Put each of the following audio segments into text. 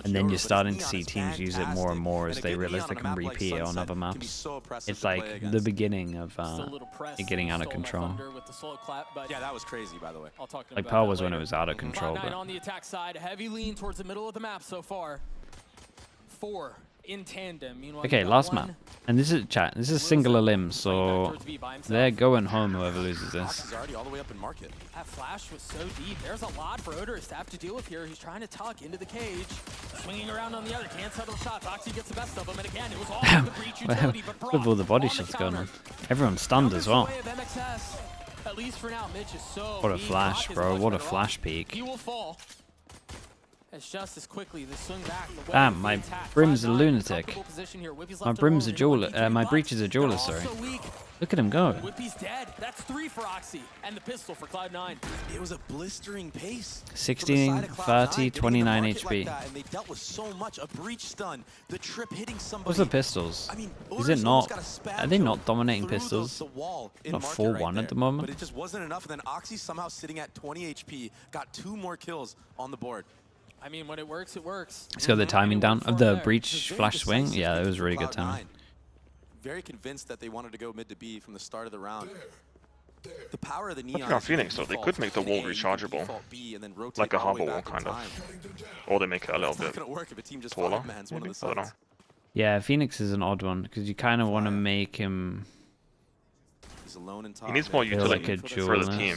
And then you're starting to see teams use it more and more as they realize they can repeat it on other maps. It's like the beginning of it getting out of control. Yeah, that was crazy, by the way. Like Pearl was when it was out of control. Cloud9 But on the attack side, heavy lean towards the middle of the map so far. 4 in tandem. Meanwhile, okay, last map. And this is chat. This is singular limb, so they're going home whoever loses this. He's already all the way up in market. That flash was so deep. There's a lot for Odorous to have to deal with here. He's trying to tuck into the cage, swinging around on the other. Can't settle shots. Oxy gets the best of him, and again, it was all the breach utility. But With all the body shots going on, everyone's stunned as well. At least for now, Mitch is so. What a flash, bro! What a flash peek. He will fall. It's just as quickly the swing back. The Damn, my Brim's a lunatic. My Brim's a jeweler. My Breach is a jeweler. Sorry. Look at him go. Whippy's dead. That's 3 for Oxy, and the pistol for Cloud9. It was a blistering pace. 16, 30, 29 HP. And they dealt with so much. A breach stun, the trip hitting somebody. What's the pistols? I mean, Is it not? Are they not dominating pistols? Not 4-1 at the moment. But it just wasn't enough. And then Oxy somehow sitting at 20 HP, got 2 more kills on the board. I mean, when it works, it works. He's got the timing down of the breach flash swing. Yeah, it was really good timing. Very convinced that they wanted to go mid to B from the start of the round. The power of the neon. I think on Phoenix, though, they could make the wall rechargeable, like a harbor wall, kind of, or they make it a little bit taller. Maybe? I don't know. Yeah, Phoenix is an odd one because you kind of want to make him. He needs more utility like for the team.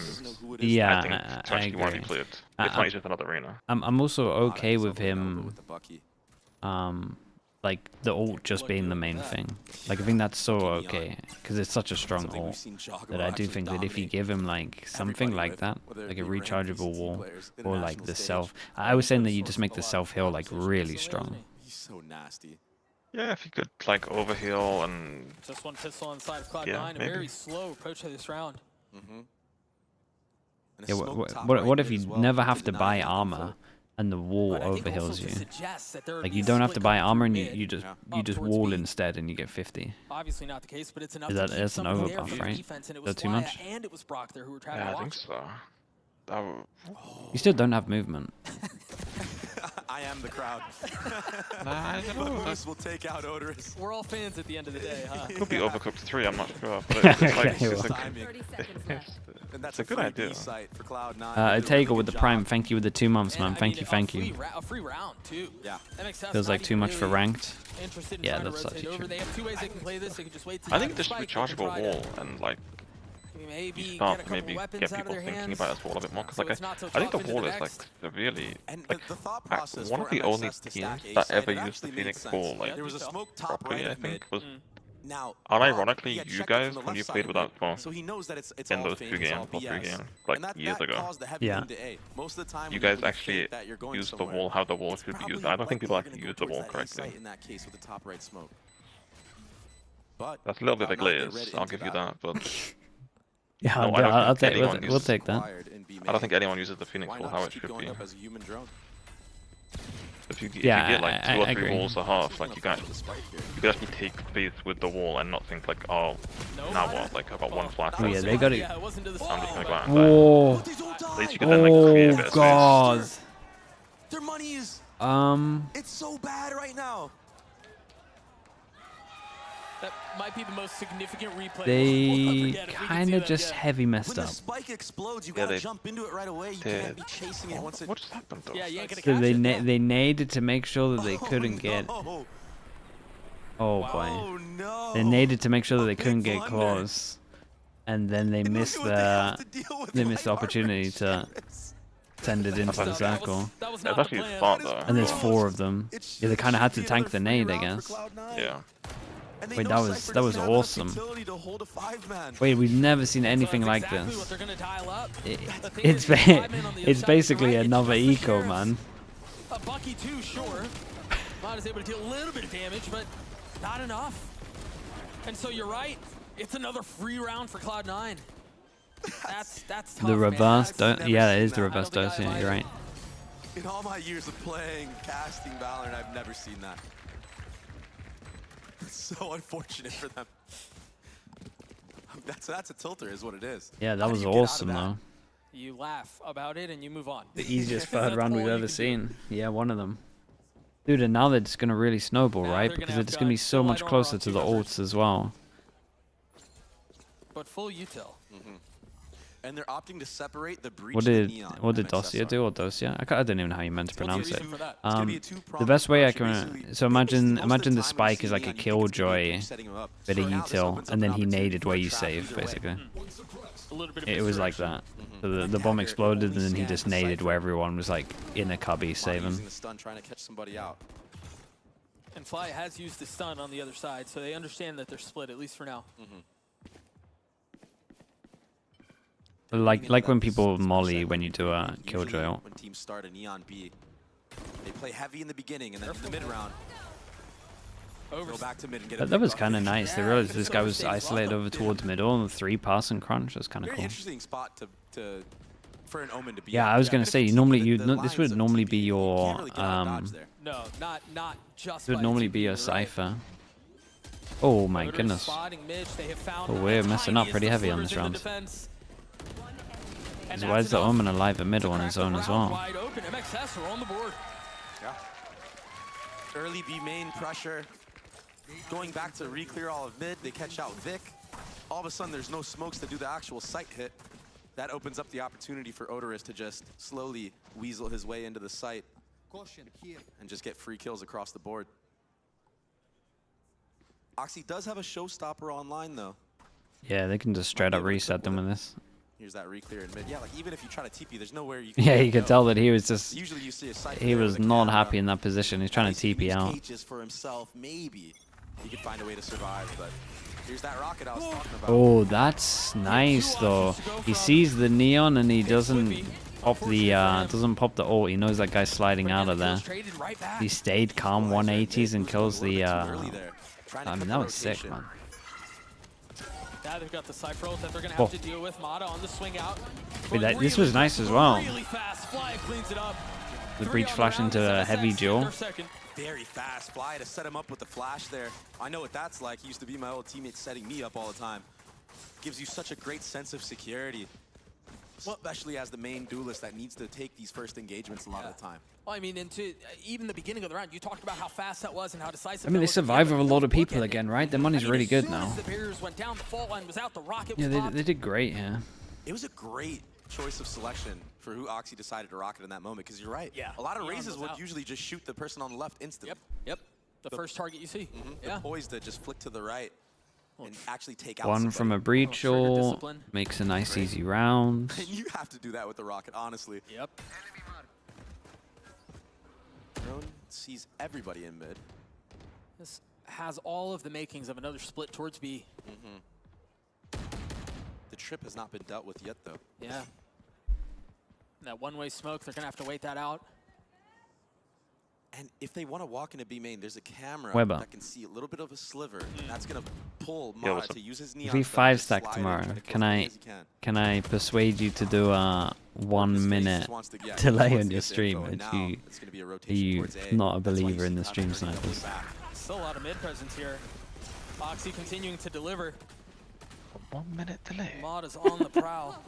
Yeah, I think to actually want to be played. It's not just another arena. I'm also okay with him. Like the ult just being the main thing. Like I think that's so okay because it's such a strong ult that I do think that if you give him like something like that, like a rechargeable wall or like the self. I was saying that you just make the self heal like really strong. He's so nasty. Yeah, if you could like overheal and Just one pistol inside of Cloud9. Yeah, A maybe. very slow approach to this round. Yeah, what if you never have to buy armor and the wall overheals you? Like you don't have to buy armor and you just wall instead and you get 50. Obviously not the case, but it's enough Is to that keep that's an someone there overbuff, for right? defense, and it Is was that too Laya much? and it was Brock there who were trying yeah, to I think watch. so. That You still don't have movement. I am the crowd. I don't know. Odorous will take out Odorous. We're all fans at the end of the day, huh? Could be Overcooked 3, I'm not sure. But it's like, Okay, it's, well. like, And that's it's a good idea. For Cloud9. Tago with the prime. Thank you with the 2 months, man. Thank you. A free round too. Yeah. MXS Feels like too much for ranked. interested in Yeah, trying to that's such rotate a over. shame. They have 2 ways they can play this. They can just wait till I the think just spike, they can rechargeable try to wall and like maybe you get a start couple maybe weapons get out of people their thinking hands. about this wall a bit more because So like it's not so I think tough the into wall the is like next. severely And like the thought process one for of the only MXS to teams stack A that side, ever it used the actually made Phoenix sense. wall like There was a smoke top properly. right I of mid. think was Now, unironically he had you checked it guys from the when you left played side without of phone so he knows that it's in all those fake, 2 it's games all or 3 BS. games And like years that ago. caused the heavy Yeah. lean to A. Most of the time You when guys fake actually that you're going use the somewhere, wall how the wall it's should be probably used. I don't think people likely actually you're use the gonna wall go towards that A correctly. site in that case with the top right smoke. But That's a little bit like Cloud9, they layers, read I'll into give you that, but Yeah, No, I don't I'll think take. anyone We'll uses take that. Acquired in B I don't think main. anyone uses the Phoenix Why wall not how just it keep should be. going up as a human drone? If you Yeah, get like 2 I or 3 agree. walls a half, like you can actually take space with the wall and not think like, oh, now what? Like I got 1 flash. Oh yeah, they got it. Yeah, it wasn't to the I'm side. just gonna go out and die. Whoa. At least you can then like create a bit Oh of god. Their money is It's so bad right now. That might be the most significant replay. they we'll forget if we can kind see of that just again. heavy messed When the up. spike explodes, you Yeah, gotta they jump into it right away. You did. can't be chasing it once it. What just happened though? Yeah, you ain't gonna So catch they it. they naded to make sure that they Oh, couldn't get. no. Oh boy. Oh no. They naded to make sure that they A big couldn't get blunder. claws, and then they And look missed at what they have the to deal with they missed the light armor opportunity to shirts. send it into the That circle. That was That's not the actually plan. smart That is though. And there's gross. 4 of them. It Yeah, they should kind of had to be tank the another free nade, I round for guess. Cloud9. Yeah. And they Wait, know that Cypher was doesn't have enough awesome. utility to hold a 5-man. Wait, we've never seen So anything that's like exactly what this. they're gonna dial up. It- The thing it's is, there's 5 men on the other it's side, basically right? It's another just the eco, Sheriffs. man. A Bucky too, sure. Mod is able to deal a little bit of damage, but not enough. And so you're right. It's another free round for Cloud9. That's tough, The man. reverse That's- dose. Yeah, it seen is the that. I reverse don't think dose. I Yeah, like you're it. right. In all my years of playing, casting Valorant, I've never seen that. It's so unfortunate for them. That's a tilter, is what it is. Yeah, that How do was you get out of awesome that? though. You laugh about it and you move on. The easiest That's third round all we've you ever can do. seen. Yeah, one of them. Dude, and now they're just gonna really snowball, Now right? they're gonna Because have it's gonna be guns. so Still much light armor closer on to two the rushers. ults as well. But full util. And they're opting to separate the breach What and the did neon. Dosia MXS do, or Dosia? I don't even know how you meant to pronounce it. reason for that? It's gonna be a The two-pronged best way I approach. can Basically, so most of imagine the time when you spike see is like a neon, you think it's gonna be a killjoy, breach setting him up. bit of So now this util, opens up and then an he opportunity naded for where a you trap save, either way. basically. A little bit of It was like misdirection. that. So the bomb exploded, and then he just naded where everyone was like in a cubby Mata saving. using the stun, trying to catch somebody out. And Fly has used the stun on the other side, so they understand that they're split, at least for now. Like when people molly when you do a Usually killjoy ult. when teams start a neon B, they play heavy in the beginning, and then in the mid round, go back to mid and get a That was pick kind of off. nice. They realized this guy was isolated over towards middle and 3-pass and crunch. That's kind of Very cool. interesting spot for an Omen to be. Yeah, at. I was gonna And if say you you keep normally the this lines would of normally TP, be you can't your really get out of dodge there. No, not just would by normally TP, be your you're right. cipher. Oh my Voters goodness. spotting Mitch, they have found Oh, the we're messing up tiniest pretty of heavy on slivers this in the round. defense. And So why that's is the enough Omen alive at middle to on crack his the own as round well? Wide open. MXS are on the board. Yeah. Early B main pressure. Going back to re-clear all of mid, they catch out Vic. All of a sudden, there's no smokes to do the actual sight hit. That opens up the opportunity for Odorous to just slowly weasel his way into the site and just get free kills across the board. Oxy does have a showstopper online, though. Yeah, they can just straight up reset them with this. Here's that re-clear in mid. Yeah, like even if you try to TP, there's nowhere you can Yeah, go. you could tell that he was just Usually you see a site he there was with a not camera. happy in that position. He's trying At to least he TP leaves out. cages for himself. Maybe he could find a way to survive, but here's that rocket I was talking about. Oh, that's nice though. He sees the neon and he doesn't pop the ult. He knows that guy's sliding out of there. Traded right back. He stayed calm 180s and kills the Early there, trying to I cut mean, the that was sick, rotation. man. Now they've got the Cypher ult that they're going to have to deal with. Mata on the swing out. Wait, Going this was nice as well. Really fast. Fly cleans it up. The 3 breach on the flash round into as a heavy MXS duel. their second. Very fast. Fly to set him up with the flash there. I know what that's like. He used to be my old teammate setting me up all the time. Gives you such a great sense of security, especially as the main duelist that needs to take these first engagements a lot of the time. Well, I mean, into even the beginning of the round, you talked about how fast that was and how decisive. I mean, they that was. survive with a lot of Look people at it. again, right? Their money's I mean, really as good soon now. as the barriers went down, the fault line was out, the rocket Yeah, was popped. they did great, yeah. It was a great choice of selection for who Oxy decided to rocket in that moment, because you're right. Yeah, A lot of Neon raises was would out. usually just shoot the person on the left instantly. Yep. The first target you see. Yeah. The poise to just flick to the right and actually take out One from a somebody. breach trigger ult discipline. makes a nice easy round. And you have to do that with the rocket, honestly. Yep. Drone sees everybody in mid. This has all of the makings of another split towards B. The trip has not been dealt with yet, though. Yeah. That one-way smoke, they're gonna have to wait that out. And if they want to walk into B main, there's a camera Weber. that can see a little bit of a sliver. And that's going to pull Yeah, Mata what's up? to use his If neon. we stun to 5-stack slide in, tomorrow, try to kill can as I many as he can. can I persuade you to do a This 1 phase minute just wants to- yeah, he delay wants on to your get the stream? info, and If now you it's gonna be a are rotation you towards A. not a That's why you believer see in the Patrick stream really doubling snipers? back. Still a lot of mid presence here. Oxy continuing to deliver. 1 minute delay. Mata's on the prowl.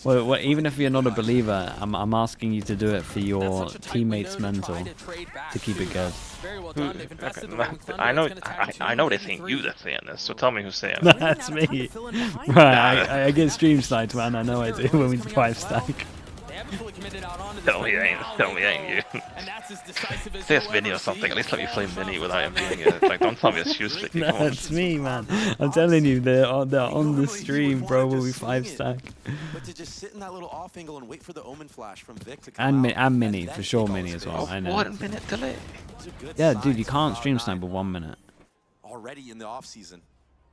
Well, even if you're not a believer, I'm asking you to do it for That's your such a tight teammates' window to try mental. to trade back to keep it too. good. Very well Who- done. They've invested okay, the Rolling Thunder. I know, It's gonna tag two, I know they maybe think three. you that's saying this, so tell me who's saying it. That's Running out of time me. to fill in behind. Right, I get stream sniped, man. I know I do when we 5-stack. They haven't fully committed out onto this, Tell me but it ain't, now tell they me it ain't go. you. And that's as decisive as Say it's you'll Vinny ever or something, see. at least let me play Falls Vinny off without him that being man. like, don't tell me it's Shoeslick. No, Come on. it's me, man. I'm telling you, they're on the stream, bro. When we 5-stack. But to just sit in that little off angle and wait for the Omen flash from Vic to come And out, Mini, then for sure, take all Mini the as space. well. I know. 1 minute delay. Those are good Yeah, dude, signs you for can't Cloud9 stream snipe with 1 minute. already in the off season.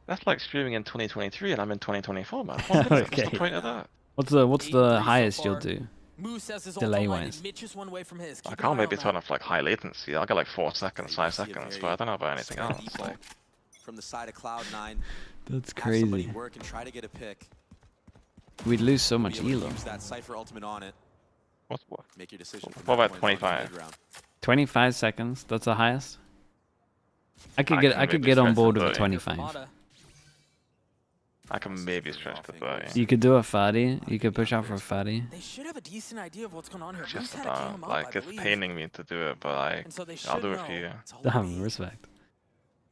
That's like streaming in 2023 and I'm in 2024, man. 1 minute, what's Okay. the point of that? What's 8-3 the so highest you'll far. do? Moose says his ult Delay online, wise. and Mitch is one way from his. I Keep an can't eye maybe on turn that. off like high latency. I'll get like 4 seconds, You 5 see a seconds, very but I don't know about anything kind of else. default Like, from the side of Cloud9. That's Have somebody crazy. work and try to get a pick. We'd lose so Be much able to elo. use that Cypher ultimate on it. what? Make your decision. from What that about point on in 25? mid-round. 25 seconds. That's the highest. I I could can get maybe on stretch board to with a 30. 25. Mata. I can maybe stretch to 30. You could do a fatty. You could push out for a fatty. They should have a decent idea of what's going on here. Moose Just had to game about, him up, like, I it's believe. paining me to do it, but And so they I'll should do a know. few. It's all Damn, Lee. respect.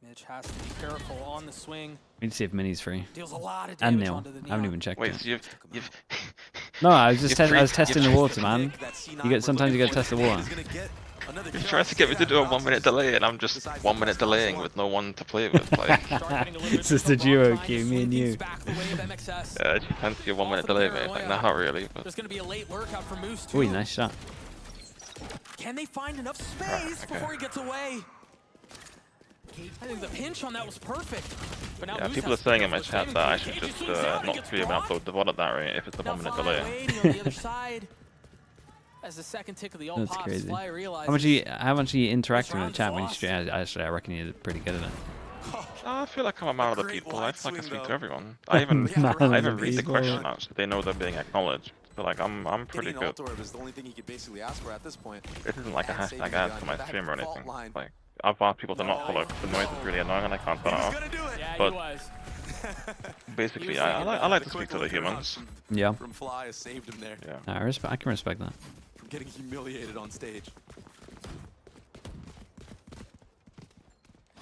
Mitch has to be careful on the swing. We need to see if Mini's free. Deals a lot of And damage Nil. onto the I haven't Neon. even checked Wait, it. so you've No, I was just You're I was free- testing the you're water, man. Sometimes you gotta test the water. You're trying to get me to do a 1 minute delay, and I'm just 1 minute delaying with no one to play with. Like, It's just a duo queue, me and you. yeah, do you fancy a 1 minute delay, mate? Like, nah, not really. But There's going to be a late lurk out for Moose, too. Ooh, nice shot. Can they find enough space okay. before he gets away? I think the pinch on that was perfect. But now yeah, Moose people are has to saying be in my careful. chat that I should Cages just zooms out, he not gets stream and blocked. upload the VOD at that rate if it's a Now 1 minute Fly delay. waiting on the other side. As the second tick of the ult That's pops, crazy. Fly realizes How much are you interacting with the round's chat when you lost. stream? Actually, I reckon you're pretty good at it. I feel like I'm a man of the great people. I wide feel like I swing, speak to though. everyone. I even Man I of even the read the people. question out so they know they're being acknowledged. So like I'm pretty Getting good. ult orb is the only thing he could basically ask for at this point. This isn't like a And saving hashtag the ad gun. for my That stream or fault anything. line. Like I've asked people to not follow. The noise is really annoying and I can't turn it He's off. gonna do it. Yeah, But- he was. Basically, was I thinking like to The speak quick to the look humans. around Yeah. From Fly has saved him there Yeah. I can respect that. from getting humiliated on stage.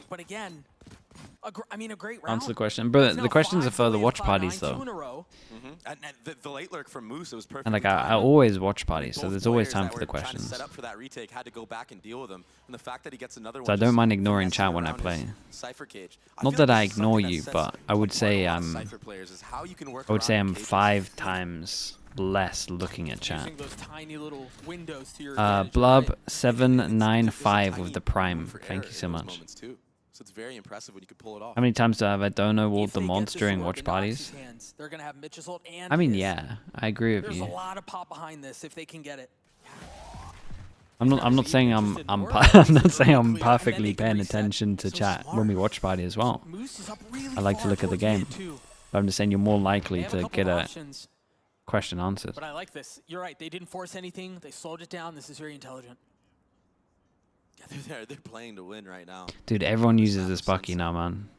But again, a great round. Answer the question. But It's the now questions are 5 for the away watch Cloud9, parties, 2 though. in a row. And the late lurk from Moose, it was perfect. And like I always watch parties, so there's always time for the questions. Set up for that retake, had to go back and deal with him. And the fact that he gets another So I one don't just mind ignoring finessing chat when I around his play. Cypher cage. Not feel that I this is ignore something that you, sets but I would quite say a lot of Cypher players is how you can work I would say around I'm cages. 5 times less looking at chat. Using those tiny little windows to your advantage, Blub right? 795 Tiny with the prime. room for Thank error you so in those much. moments too. So it's very impressive when you can pull it off. How many times have I dono walled If the they get mods this during orb watch in parties? Nox's hands, they're gonna have Mitch's ult and I mean, his. yeah, I agree with There's you. a lot of pop behind this if they can get it. I'm not saying I'm I'm not saying I'm perfectly paying attention to chat when we watch party as well. Moose is up really I like to far look at the towards game. mid, too. But I'm just saying you're more They likely have a to couple get of a options, question answered. but I like this. You're right. They didn't force anything. They slowed it down. This is very intelligent. Yeah, they're playing to win right now. Dude, everyone uses this Bucky now, man.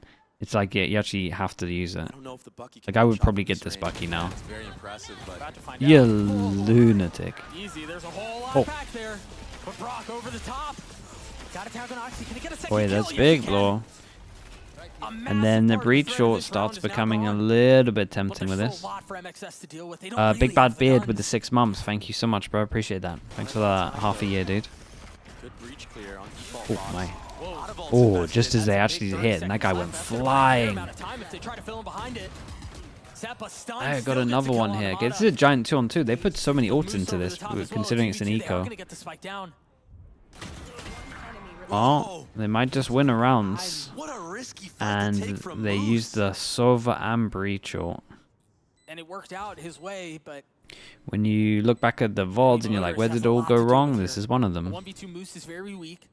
It's like you actually have to use it. I don't know if the Bucky can Like, I would shot probably from get this range. Bucky now. It's very impressive, but About to find You out. lunatic. Easy. There's a whole lot Oh. back there. But Brock over the top. Got to tag on Oxy. Can he get a second Boy, kill? that's Yes, big, he can. Law. A And massive then the part of breach threat of short this round starts is now becoming a gone. little bit But tempting with there's this. still a lot for MXS to deal with. They don't Big really Bad have the Beard with the guns. 6 months. Thank you so much, bro. Appreciate that. Thanks for the half a year, dude. good breach clear on default. Oh, box. my. Whoa. Lot of ults Oh, invested. just as they That's a actually big 30 hit, and that guy seconds went left. That's a fair flying. amount of time if they try to fill him behind it. Zappa stunned, I still got gets another a kill one on here. Armada. This is a giant 2-on-2. They put so many ults Moose into over this, the top as well. considering it's an 2v2, they are eco. gonna get the spike down. Oh, they might just win a rounds. What a risky fight to take And from they Moose. used the Sova and breach ult. And it worked out his way, but When you look back at the VODs and you're like, where did it all go wrong? This is one of a them. 1v2 Moose is very weak.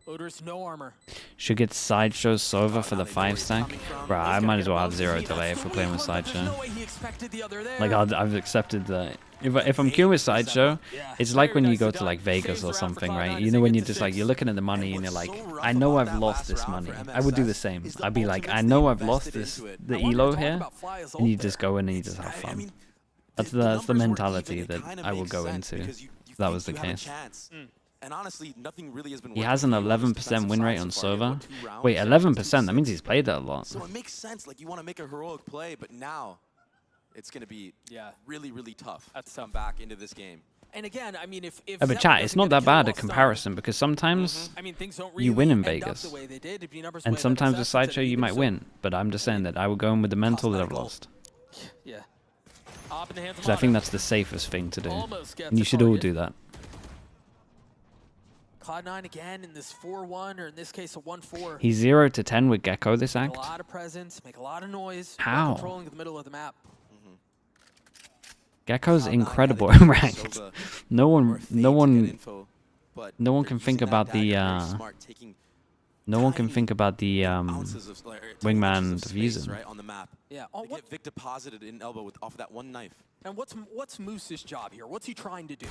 Odorous, no armor. Should get Sideshow Sova for the 5 stack. Bruh, I might as well have 0 delay if we're playing with There's Sideshow. no way he expected the other there. Like, I've accepted that. If I'm queuing with Sideshow, it's like when you go to like Vegas or something, right? You know, when you're just like, you're looking at the money and you're like, I know I've lost this money. I would do the same. I'd be like, I know I've lost this, the elo here, and you just go in and you just have fun. That's the mentality that I will go into. If that was the case. And honestly, nothing really has been He working has an for you on this 11% win defensive rate side on so far. You have, server. what, 2 rounds? Wait, 11%? That means he's played that a lot. So it makes sense. Like, you want to make a heroic play, but now it's going to be really, really tough to come back into this game. And again, I mean, if But Zappa chat, it's doesn't not get that the kill bad while a comparison because sometimes I mean, things don't you win in really end up Vegas. the way they did. If numbers and win, sometimes MXS with instead Sideshow of you either, might so- win. But I'm just saying that I would go in with the mental that I've lost. Yeah. Up in the hands of Because I think Mono. that's the safest thing to do. Almost gets And you a should all target. do that. Cloud9 again in this 4-1, or in this case a 1-4. He's 0 to 10 with Gecko this Make act. a lot of presence, make a lot of noise. How? While controlling the middle of the map. Gecko's Cloud9 incredible had in it ranked. Sova No or one, Fade no to get one, info, but no one they're can think using that about the, dagger very smart, taking no one can tiny think about the ounces of, like, or tiny wingman inches of space, diffusing. right, on the map. Yeah. Oh, They what, get Vic deposited in elbow with off of that one knife. and what's Moose's job here? What's he trying to do?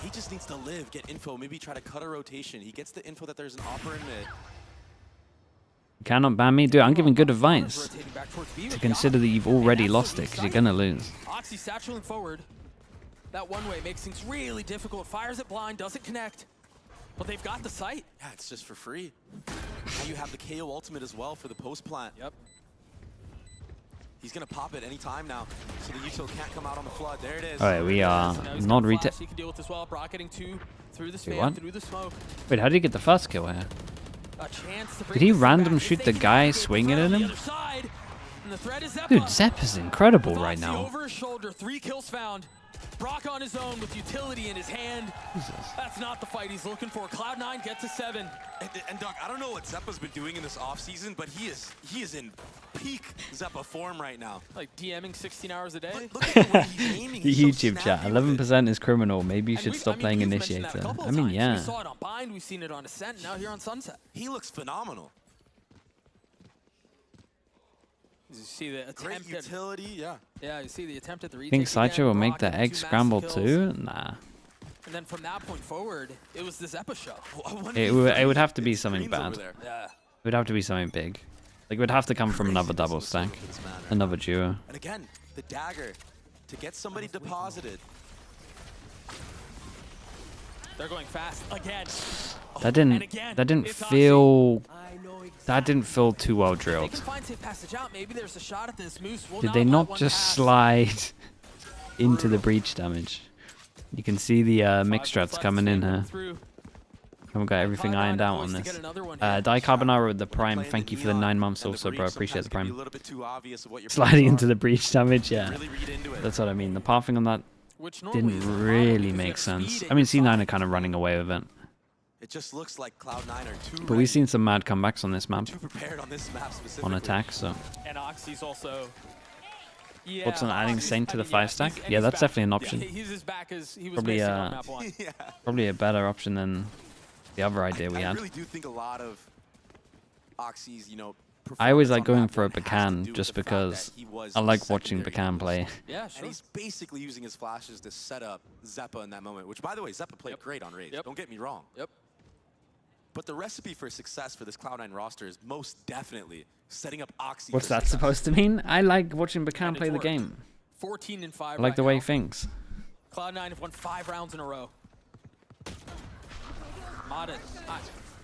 He just needs to live, get info, maybe try to cut a rotation. He gets the info that there's an opera in mid. You cannot ban me. Dude, I'm giving good advice Rotating back towards B, to but consider that you've already lost it because you're going to lose. Oxy satcheling forward. That one way makes things really difficult. Fires it blind, doesn't connect. But they've got the sight. Yeah, it's just for free. Now you have the KO ultimate as well for the post plant. Yep. He's gonna pop it anytime now, so the util can't come out on the flood. There it is. Alright, we are So now he's not got retail. flash he can deal with as well. Brock getting 2 through the what? spam, through the smoke. Wait, how did he get the first kill here? A chance to Did bring he this random back. shoot If the they can guy navigate the swinging threat at on the him? other side, and the threat is Zeppa. Dude, Zepp is incredible With right Oxy now. over his shoulder, 3 kills found. Brock on his own with utility in his hand. Jesus. That's not the fight he's looking for. Cloud9 gets a 7. And Doc, I don't know what Zeppa's been doing in this offseason, but he is in peak Zeppa form right now. Like DMing 16 hours a day. Look at the way he's aiming. The He's so YouTube chat, snappy with it. 11% is criminal. Maybe you And should we've- stop I mean, playing you've mentioned that a Initiator. couple I of mean, times. yeah. We saw it on Bind, we've seen it on Ascent, now here on Sunset. He looks phenomenal. You see the Great attempt at, utility, yeah. yeah, you see the attempt at the retake. Think Sideshow will again, make Brock the getting egg 2 massive scramble kills. too? Nah. And then from that point forward, it was the Zeppa show. It would have to be something bad. It Yeah. would have to be something big. Like, it would have to come from another double stack. Another duo. And again, the dagger to get somebody deposited. They're going fast again. That And again, didn't it's feel... That didn't feel too well They drilled. can find safe passage out. Maybe there's a shot at this. Moose will Did not they let not one just pass. slide into the breach damage? You can see the mix 5 strats left, coming in Spam here. through. Haven't got everything Cloud9 ironed out poised on to get this. another one here. Dicarbonara with the prime. Playing Thank the you for the neon 9 months and the also, bro. breach Appreciate the sometimes can be prime. a little bit too obvious of what your Sliding plans into are. the breach damage, yeah. Really read into it. That's what I mean. The pathing on that Which normally is didn't a lot really because make you have sense. speed I mean, at your C9 side. are kind of running away with it. It just looks like Cloud9 are too But we've seen some mad comebacks on this map, too prepared on this map specifically. on attack, so... And Oxy's also. Yeah, Thoughts on adding Oxy's- Saint to I the mean, 5 stack? he's- and Yeah, he's that's back. definitely an Yeah, option. he's as back as he was Probably, basic on map 1. Yeah. Probably a better option than the other idea we I had. really do think a lot of Oxy's, I always like performance going on for a map one has to Bacan do with just the fact because that he was I like the watching secondary Bacan play. user. Yeah, And sure. he's basically using his flashes to set up Zeppa in that moment, which, by the way, Zeppa played Yep. great on Rage. Yep. Don't get me wrong. Yep. But the recipe for success for this Cloud9 roster is most definitely setting up Oxy What's for that success. supposed to mean? I like watching Bacan And play it's the worked. game. 14 and 5. I like right the way now. he thinks. Cloud9 have won 5 rounds in a row. Mata,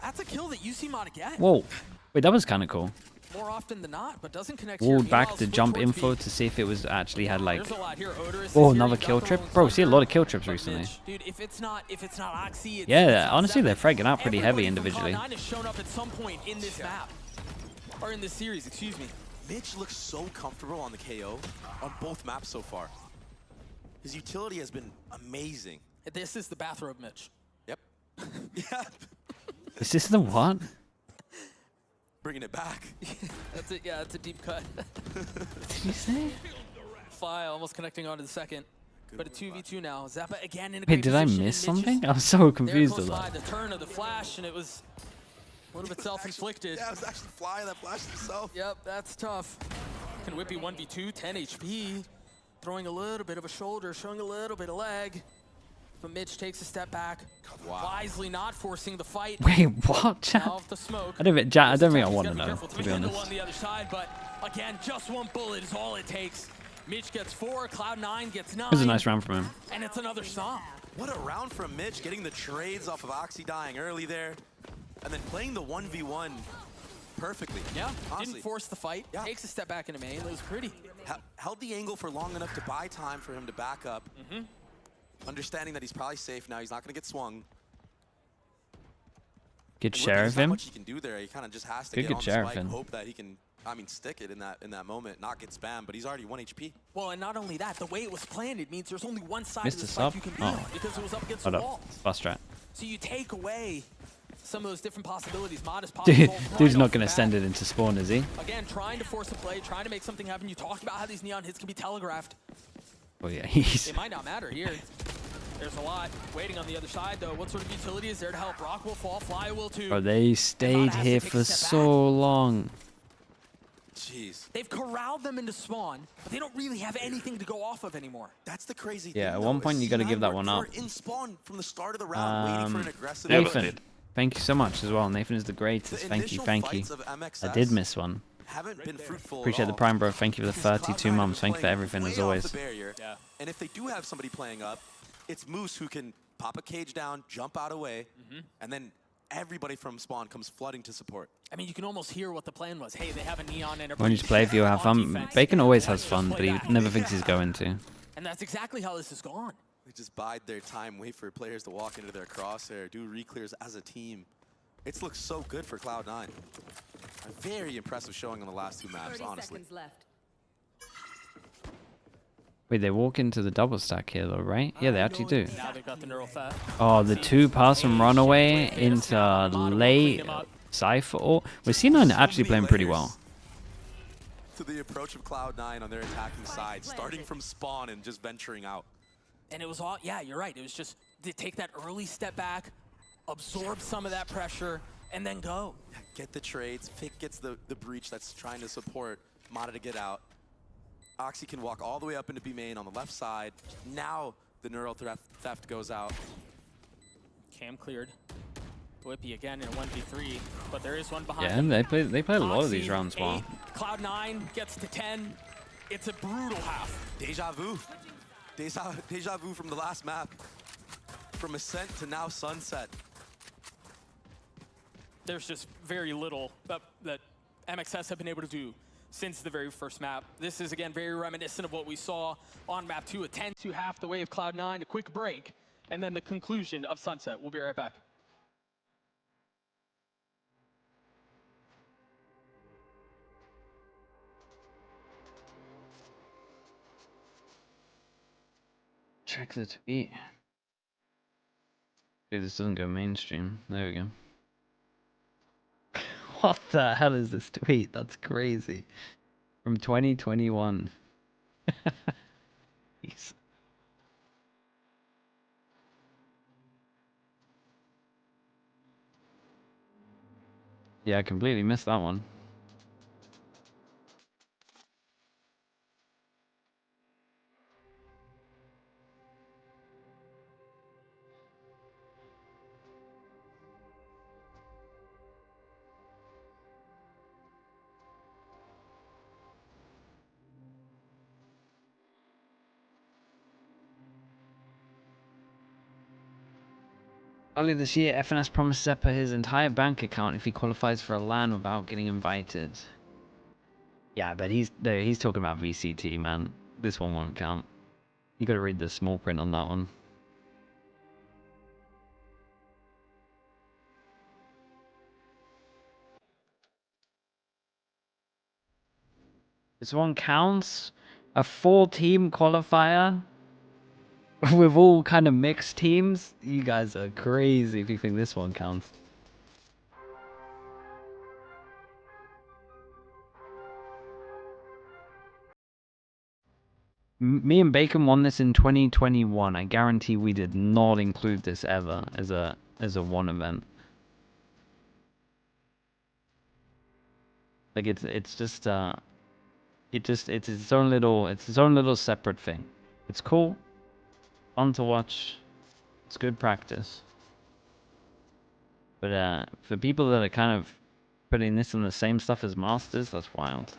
that's a kill that you see Mata get Whoa. Wait, that was kind of cool. more often than not, but doesn't connect here. Walled back Meanwhile, to split jump towards info B. to see if it was actually had like... There's a lot here. Odorous is Oh, here. another You've got kill the trip? Rolling Bro, see a lot of Thunder, kill trips but recently. Mitch, dude, if it's not Oxy, it's Yeah, it's honestly, they're Zeppa. fragging out pretty heavy Everybody from individually. Cloud9 has shown up at some point in this map. Or in this series, excuse me. Mitch looks so comfortable on the KO on both maps so far. His utility has been amazing. This is the bathrobe Mitch. Yep. Yeah. Is this the what? Bringing it back. That's it. Yeah, that's a deep cut. Did you say? Fly almost connecting onto the second. But a 2v2 now. Zeppa again in a Wait, great did I position, miss and Mitch is something? I'm so there confused close with by that. the turn of the flash, and it was a little bit self-inflicted. Yeah, it was actually Fly that flashed himself. Yep, that's tough. Can Whippy 1v2, 10 HP. Throwing a little bit of a shoulder, showing a little bit of leg. But Mitch takes a step back. Wisely not forcing the fight. Wait, what, chat? Now off the smoke. I don't think I think I He's want gotta to be know, careful to be handle honest. on the other side, but again, just one bullet is all it takes. Mitch gets 4, Cloud9 gets 9. It was a nice round from him. And it's another stomp. What a round from Mitch, getting the trades off of Oxy dying early there, and then playing the 1v1 perfectly. Yeah, honestly. didn't force the fight. Yeah. Takes a step back into main. It was pretty. Held the angle for long enough to buy time for him to back up. Understanding that he's probably safe now, he's not going to get swung. Good And share there's of not him. much he can do there. He kind of just has to Good get on share the of spike, him. hope that he can, stick it in that moment, not get spammed. But he's already 1 HP. Well, and not only that, the way it was planned, it means there's only one side Missed of the a spike sub? you can be Oh. on because it was up against Hold the up. wall. Bust strat. So you take away some of those different possibilities. Mod is Dude, possible. dude's not going to send it into spawn, is he? Again, trying to force a play, trying to make something happen. You talked about how these neon hits can be telegraphed. Oh yeah, he's... It might not matter here. There's a lot waiting on the other side, though. What sort of utility is there to help? Rock will fall, Fly will too. Bro, they stayed has to here take a for step so long. Jeez. They've corralled them into spawn, but they don't really have anything to go off of anymore. That's the crazy Yeah, thing. at one though, point is you gotta C9 give that were- one they up. were in spawn from the start of the round, waiting for an aggressive Yeah, but Nathan, did. Thank you so much as well. Nathan is the greatest. Thank you, thank you. I did miss one. Appreciate the Prime, bro. Thank you for the 32 months. Thank you for everything, as always. Yeah. And if they do have somebody playing up, it's Moose who can pop a cage down, jump out away, and then everybody from spawn comes flooding to support. I mean, you can almost hear what the plan was. Hey, they have a neon and When you play, if you have fun, Bacon always has fun, but he never thinks he's going to. And that's exactly how this has gone. They just bide their time, wait for players to walk into their crosshair, do re-clears as a team. It's looked so good for Cloud9. A very impressive showing on the last two maps, honestly. Wait, they walk into the double stack here, though, right? Yeah, they actually do. Now they've got the neural theft. Oh, the two-pass from Runaway into late Cypher. Oh, we're C9 actually playing pretty well. To the approach of Cloud9 on their attacking side, starting from spawn and just venturing out. And it was all, yeah, you're right. It was just to take that early step back, absorb some of that pressure, and then go. Yeah, get the trades. Pick gets the breach that's trying to support Mata to get out. Oxy can walk all the way up into B main on the left side. Now the neural theft goes out. Cam cleared. Whippy again in a 1v3, but there is one behind Yeah, him. they played a lot of Oxy, these rounds well. 8, Cloud9 gets to 10. It's a brutal half. Deja vu. Deja vu from the last map. From Ascent to now Sunset. There's just very little that MXS have been able to do since the very first map. This is, again, very reminiscent of what we saw on map 2, a 10 to half the way of Cloud9, a quick break, and then the conclusion of Sunset. We'll be right back. Check the tweet. Dude, this doesn't go mainstream. There we go. What the hell is this tweet? That's crazy. From 2021. Jeez. Yeah, I completely missed that one. Earlier this year, FNS promised Zeppa his entire bank account if he qualifies for a LAN without getting invited. Yeah, but he's talking about VCT, man. This one won't count. You gotta read the small print on that one. This one counts? A 4-team qualifier? With all kind of mixed teams? You guys are crazy if you think this one counts. Me and Bacon won this in 2021. I guarantee we did not include this ever as a one event. Like it's just it's its own little separate thing. It's cool, fun to watch. It's good practice. But for people that are kind of putting this in the same stuff as Masters, that's wild.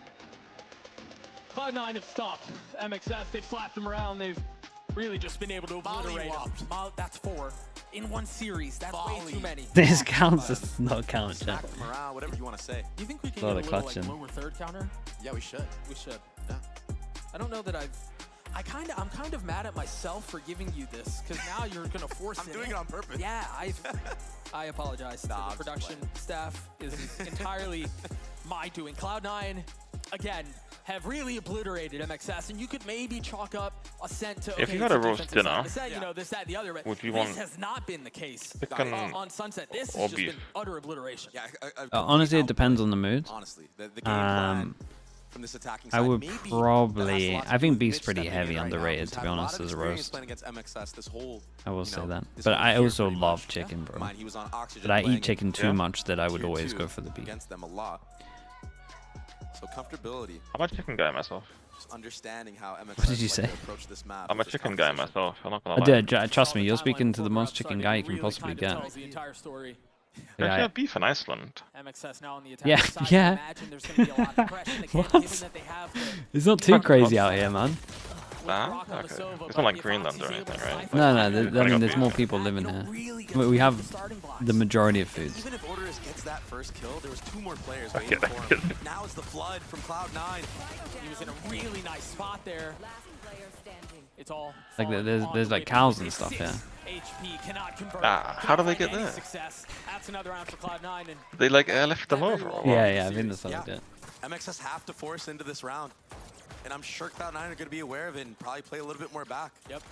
Cloud9 have stopped MXS. They've slapped them around. They've really just been able to obliterate them. That's 4 in one series. That's way too many. This counts as not count, chat. Whatever you want to say. Do you think we can get a little like, lower third counter? Yeah, we should. We should. Yeah. I don't know that I'm kind of mad at myself for giving you this, because now you're gonna force it. I'm doing it on purpose. Yeah, I apologize. The production staff is entirely my doing. Cloud9, again, have really obliterated MXS, and you could maybe chalk up Ascent to, okay, if you had a roast dinner, you know, this, that, and the other, but this has not been the case on Sunset. This or has just been utter obliteration. Yeah, honestly, it depends on the mood. Honestly, the game plan from this attacking side, I would probably... I think Beef's pretty heavy underrated, to be honest, as a roast. I will say that. But I also love chicken, bro. But I eat chicken too much that I would always go for the beef. So comfortability. I'm a chicken guy myself. Just understanding how MXS What did you say? approach this map. I'm a chicken guy myself. I'm not gonna lie. Trust me, you're speaking to the most chicken guy you can possibly get. Yeah, beef in Iceland. MXS now on the attack Yeah, side. yeah. Imagine there's going to be a lot of pressure again, What? given that they have the It's not too crazy out here, man. Rock on Okay. Masova, It's but not like if Greenland or Oxy's able anything, to right? stifle No, it, no. I I mean, there's more people living here. We have the majority of foods. Even if Odorous gets that first kill, there was 2 more players Okay, waiting for him. Now it's the flood from Cloud9. He was in a really nice spot there. It's all Like falling there's on there's the like way cows back. and stuff 6 here. HP cannot convert. How do they get Any there? success. That's another round for Cloud9 and They like airlift them over. Or what? Yeah, I think that's how they did. MXS have to force into this round. And I'm sure Cloud9 are going to be aware of it and probably play a little bit more back. Yep.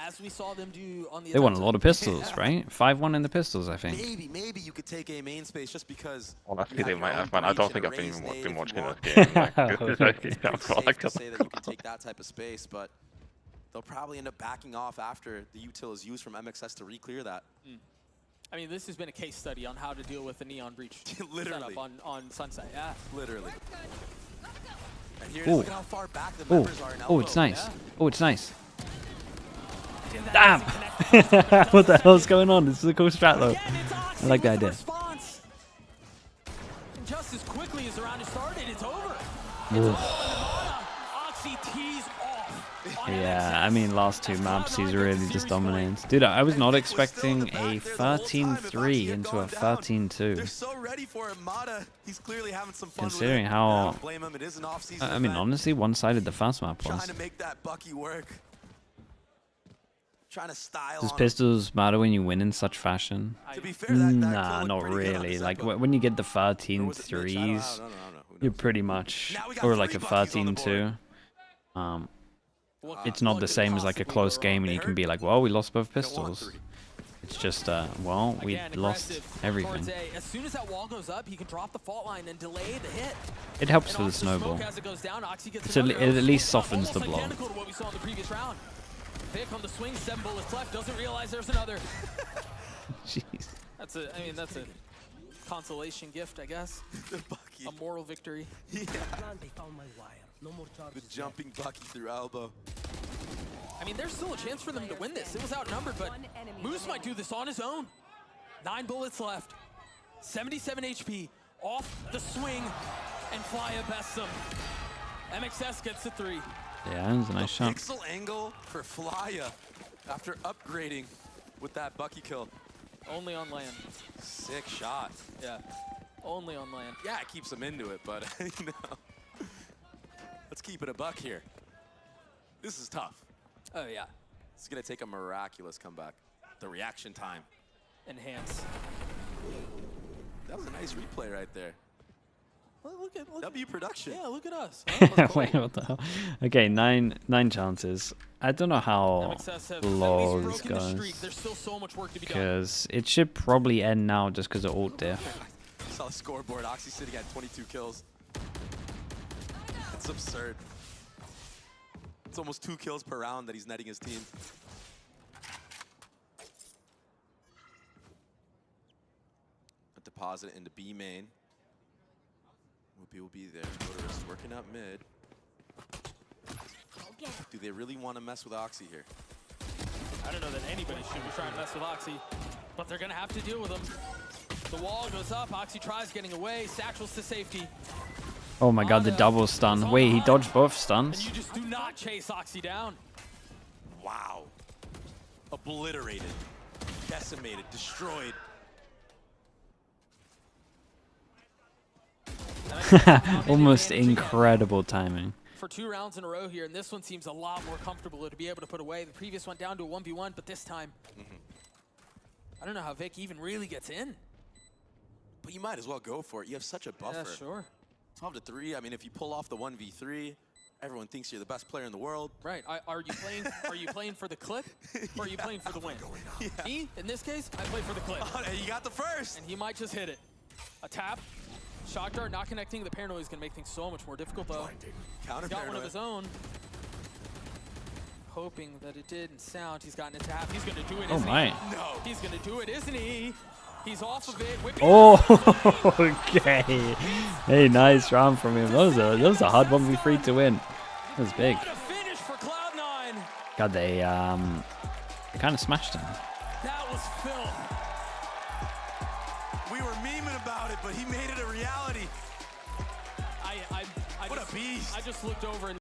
As we saw them do on the They won a attack lot of pistols, right? 5-1 in the pistols, I think. Maybe you could take a main space just because. Honestly, you they have might your have, own man. I don't breach think and I've a raised been nade if watching you that want. game. Like, It's safe to say that you can take that type of space, but they'll probably end up backing off after the util is used from MXS to re-clear that. I mean, this has been a case study on how to deal with the Neon Breach Literally. setup on Sunset. Yeah. Literally. And here, Ooh. look at how far back the Oh, members are in oh, it's elbow. nice. Oh, it's nice. Damn! What the hell's going on? This is a cool strat, though. I like the idea. Response. And just as quickly as the round has started, it's over. Oxy tees off. on Yeah, I MXS. mean, last 2 maps, he's really just dominating. Dude, I was not expecting a 13-3 into a 13-2. They're so ready for him. Mata, he's clearly having some fun Considering with it. how- I don't blame him. It is an off-season I mean, event. honestly, one-sided the first map Trying was. to make that Bucky work. Trying to style Does on him. pistols matter when you win in such fashion? To be fair, that Nah, kill not looked pretty good on really. his Like, echo. when you get the Or 13 was it Mitch? I don't threes, know. Who you're knows? pretty much, Now we got or like a 3 Buckies on the 13-2. What It's could not the same as like a possibly close go game wrong? and you can be like, well, we lost both They don't want pistols. 3. It's just, well, we Again, lost aggressive everything. towards A. As soon as that wall goes up, he can drop the fault line and delay the hit. It helps And for the off smoke snowball. as it goes down, Oxy gets It's at another le- it at arrow. least Almost softens the blow. identical to what we saw in the previous round. Vic on the swing, 7 bullets left, doesn't realize there's another. Jeez. That's a consolation gift, I guess. The Bucky. A moral victory. Yeah. The jumping Bucky through elbow. I mean, there's still a chance for them to win this. It was outnumbered, but Moose might do this on his own. 9 bullets left. 77 HP. Off the swing, and Flya bests him. MXS gets the 3. Yeah, it was a nice shot. Pixel angle for Flya after upgrading with that Bucky kill. Only on land. Sick shot. Yeah. Only on land. Yeah, it keeps him into it, but you know. Let's keep it a buck here. This is tough. Oh, yeah. It's gonna take a miraculous comeback. The reaction time. Enhance. That was a nice replay right there. Look at W production. Yeah, look at us. Wait, what the hell? Okay, nine chances. I don't know how MXS have low at this least broken the streak. goes. There's still so much work to be done. Because it should probably end now just because of ult diff. I saw the scoreboard. Oxy sitting at 22 kills. That's absurd. It's almost 2 kills per round that he's netting his team. A deposit into B main. Whoopi will be there. Odorous working up mid. Do they really want to mess with Oxy here? I don't know that anybody should be trying to mess with Oxy, but they're going to have to deal with him. The wall goes up. Oxy tries getting away. Satchels to safety. Oh my god, the double stun. Wait, he dodged both And stuns? you just do not chase Oxy down. Wow. Obliterated. Decimated. Destroyed. Almost incredible timing. For 2 rounds in a row here, and this one seems a lot more comfortable to be able to put away. The previous one down to a 1v1, but this time, I don't know how Vic even really gets in. But you might as well go for it. You have such a buffer. Yeah, sure. 12 to 3. I mean, if you pull off the 1v3, everyone thinks you're the best player in the world. Right. Are you playing? Are you playing for the clip, or are you playing for the win? Yeah. Me, in this case, I play for the clip, You got the first. and he might just hit it. A tap, shock dart, not connecting. The paranoia is gonna make things so much more difficult, though. Counter He's got one paranoia. of his own. Hoping that it didn't sound. He's gotten a tap. He's gonna do it. Oh isn't my. He? No. He's gonna do it, isn't he? He's off of it. Whipping Oh, okay. Hey, nice round from him. That was a hard 1v3 to win. That was big. What a finish for Cloud9. God, they kind of smashed him. That was filth. we were memeing about it, but he made it a reality. I What a beast. I just looked over and